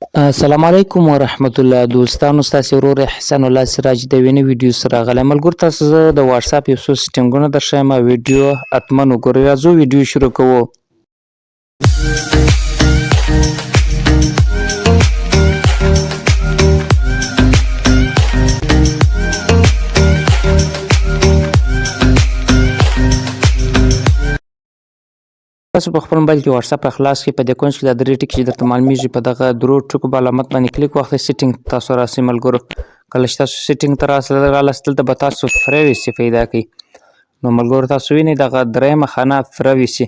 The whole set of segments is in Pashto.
السلام علیکم ورحمت الله. دوستانو ستاسو ورور احسان الله سراج د وینې ویډیو سره غلی ملګرو. تاسو زه د واتساپ یو څو سټینګونه درښیم ویډیو اتمن وګورئ. راځو ویډیو شروع کوو. تاسو په خپل موبایل کې واتساپ را خلاص کړئ. په دې کونج کې دا درې ټکي چې درته معلومیږي په دغه درو ټکو په علامت باندې کلیک واخلئ. سیټینګ تاسو راسئ ملګرو. کله چې تاسو سیټینګ ته رالاست دلته به تاسو پرایوسي پیدا کړئ. نو ملګرو تاسو وینئ دغه دریمه خانه پرایوسي.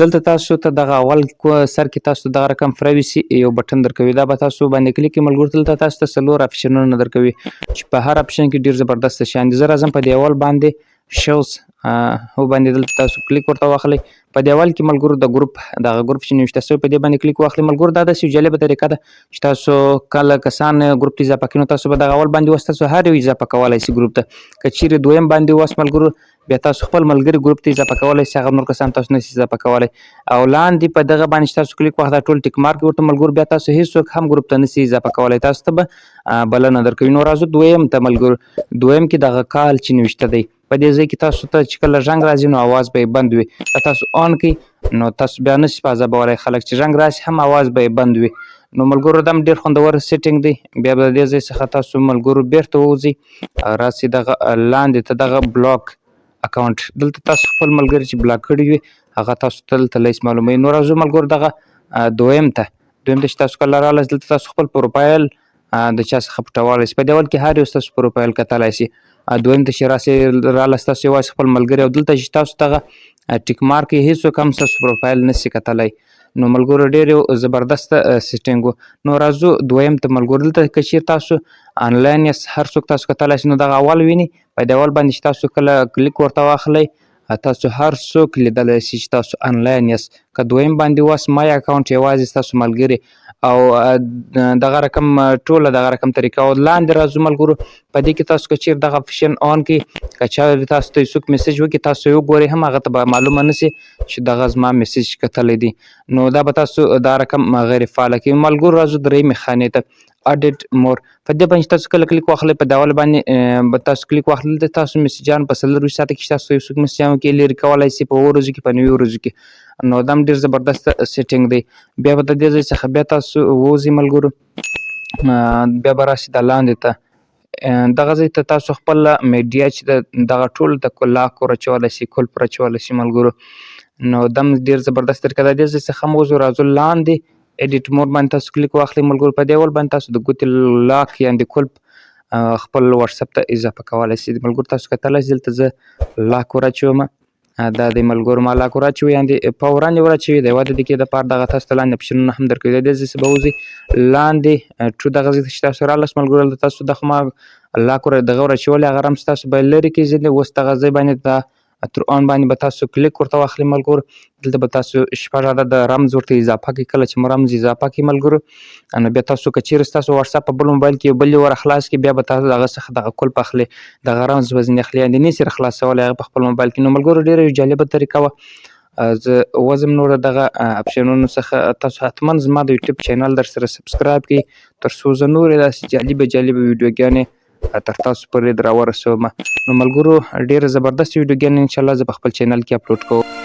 دلته تاسو ته دغه اول سر کې تاسو دغه رقم پرایوسي یو بټن درکوي. دا به تاسو باندې کلیک کړئ ملګرو. دلته تاسو ته څلور اپشنونه درکوي چې په هر اپشن کې ډیر زبردست شیان دي. زه راځم په دې اول باندې شوز هو باندې دلته تاسو کلیک ورته واخلئ. په دې اول کې ملګرو د ګروپ دغه ګروپ چې نوشته شوی په دې باندې کلیک واخلئ ملګرو. دا داسې جالبه طریقه ده چې تاسو کله کسان ګروپ ته اضافه کړئ نو تاسو به دغه اول باندې وس تاسو هر یو اضافه کولی شئ ګروپ ته. که چیرې دویم باندې وس ملګرو بیا تاسو خپل ملګري ګروپ ته اضافه کولی شئ. هغه نور کسان تاسو نشئ اضافه کولی. او لاندې په دغه باندې چې تاسو کلیک واخلئ دا ټول ټیک مارک ورته ملګرو بیا تاسو هیڅوک هم ګروپ ته نشئ اضافه کولی. تاسو ته به بلنه درکوي. نو راځو دویم ته ملګرو. دویم کې دغه کال چې نوشته دی په دې ځای کې تاسو ته چې کله رنګ راځي نو اواز به یې بند وي. که تاسو آن کړئ نو تاسو بیا نشئ په عذابولی خلک چې رنګ راشي هم اواز به یې بند وي. نو ملګرو دا هم ډېر خوندور سیټینګ دی. بیا به د دې ځای څخه تاسو ملګرو بیرته ووځئ راسئ دغه لاندې ته دغه بلاک اکاونټ دلته تاسو خپل ملګري چې بلاک کړي وي هغه تاسو ته دلته لیست معلوموي. نو راځو ملګرو دغه دویم ته چې تاسو کله راغلاست دلته تاسو خپل پروفایل د چا څخه پټولی شئ. په دې اول کې هر یو ستاسو پروفایل کتلی شي. دویم ته چې راسئ رالاست تاسو یوازې خپل ملګري او دلته چې تاسو دغه ټیک مارک یې هېڅوک هم ستاسو پروفایل نشي کتلی. نو ملګرو ډېر یو زبردسته سیټینګ و. نو راځو دویم ته ملګرو. دلته که چیرې تاسو آنلاین یاست هر څوک تاسو کتلی شي. نو دغه اول وینئ په دې اول باندې چې تاسو کله کلیک ورته واخلئ تاسو هر څوک لیدلی شي چې تاسو آنلاین یاست. که دویم باندې وس مای اکاونټ یوازې ستاسو ملګري او دغه رقم ټوله دغه رقم طریقه. او لاندې راځو ملګرو په دې کې تاسو که چیرې دغه اپشن آن کړئ که چا تاسو ته څوک میسج وکړي تاسو یې وګورئ هم هغه ته به معلومه نه شي چې دغه زما میسج کتلی دی. نو دا به تاسو دا رقم غیر فعاله کړئ. ملګرو راځو درېیمې خانې ته اډیټ مور. په دې باندې تاسو کله کلیک واخلئ په دې اول باندې به تاسو کلیک واخلئ دلته تاسو میسجان په 24 ساعته کې چې تاسو یو څوک میسجان وکړي لرې کولی شئ په 7 ورځو کې په 9 ورځو کې. نو دا هم ډېر زبردست سیټینګ دی. بیا به د دې ځای څخه بیا تاسو ووځئ ملګرو. بیا به راشئ دا لاندې ته دغه ځای ته تاسو خپل میډیا چې دغه ټول د لاک ورچولی شئ کلپ ورچولی شئ ملګرو. نو دا هم ډېر زبردست طریقه ده. دې ځای څخه هم وځو راځو لاندې ایډیټ مور باندې تاسو کلیک واخلئ ملګرو. په دې اول باندې تاسو د ګوتې لاک یعنې کلپ خپل واتساپ ته اضافه کولی شئ ملګرو. تاسو کتلی شئ دلته زه لاک ور اچوم. دا دی ملګرو ما لاک ور اچوي یعنې فورا یې ور اچوي. د یوه دقیقې دپاره دغه تاسو ته لاندې اپشنونه هم درکوي. د دې ځای څخه به وځئ لاندې ټو دغه ځای ته چې تاسو رالاست ملګرو دلته تاسو دغه ما لاک دغه ور اچولی هغه هم ستاسو به لرې کړي ځینې. اوس دغه ځای باندې دا تر آن باندې به تاسو کلیک ورته واخلئ ملګرو. دلته به تاسو شپږ عدده رمز ورته اضافه کړئ. کله چې مو رمز اضافه کړئ ملګرو نو بیا تاسو که چیرې ستاسو واتساپ په بل موبایل کې یو بل یې ور خلاص کړئ بیا به تاسو دغه څخه دغه کلپ اخلئ دغه رمز به ځینې اخلي یعنې نشئ راخلاصولی هغه په خپل موبایل کې. نو ملګرو ډېره یو جالبه طریقه وه. زه وځم نور دغه اپشنونو څخه تاسو حتما زما د یوټیوب چینل در سره سبسکرایب کړئ تر څو زه نورې داسې جالبه ویډیوګانې تر تاسو پورې راورسوم. نو ملګرو ډېره زبردست ویډیوګانې انشاءالله زه په خپل چینل کې اپلوډ کوم.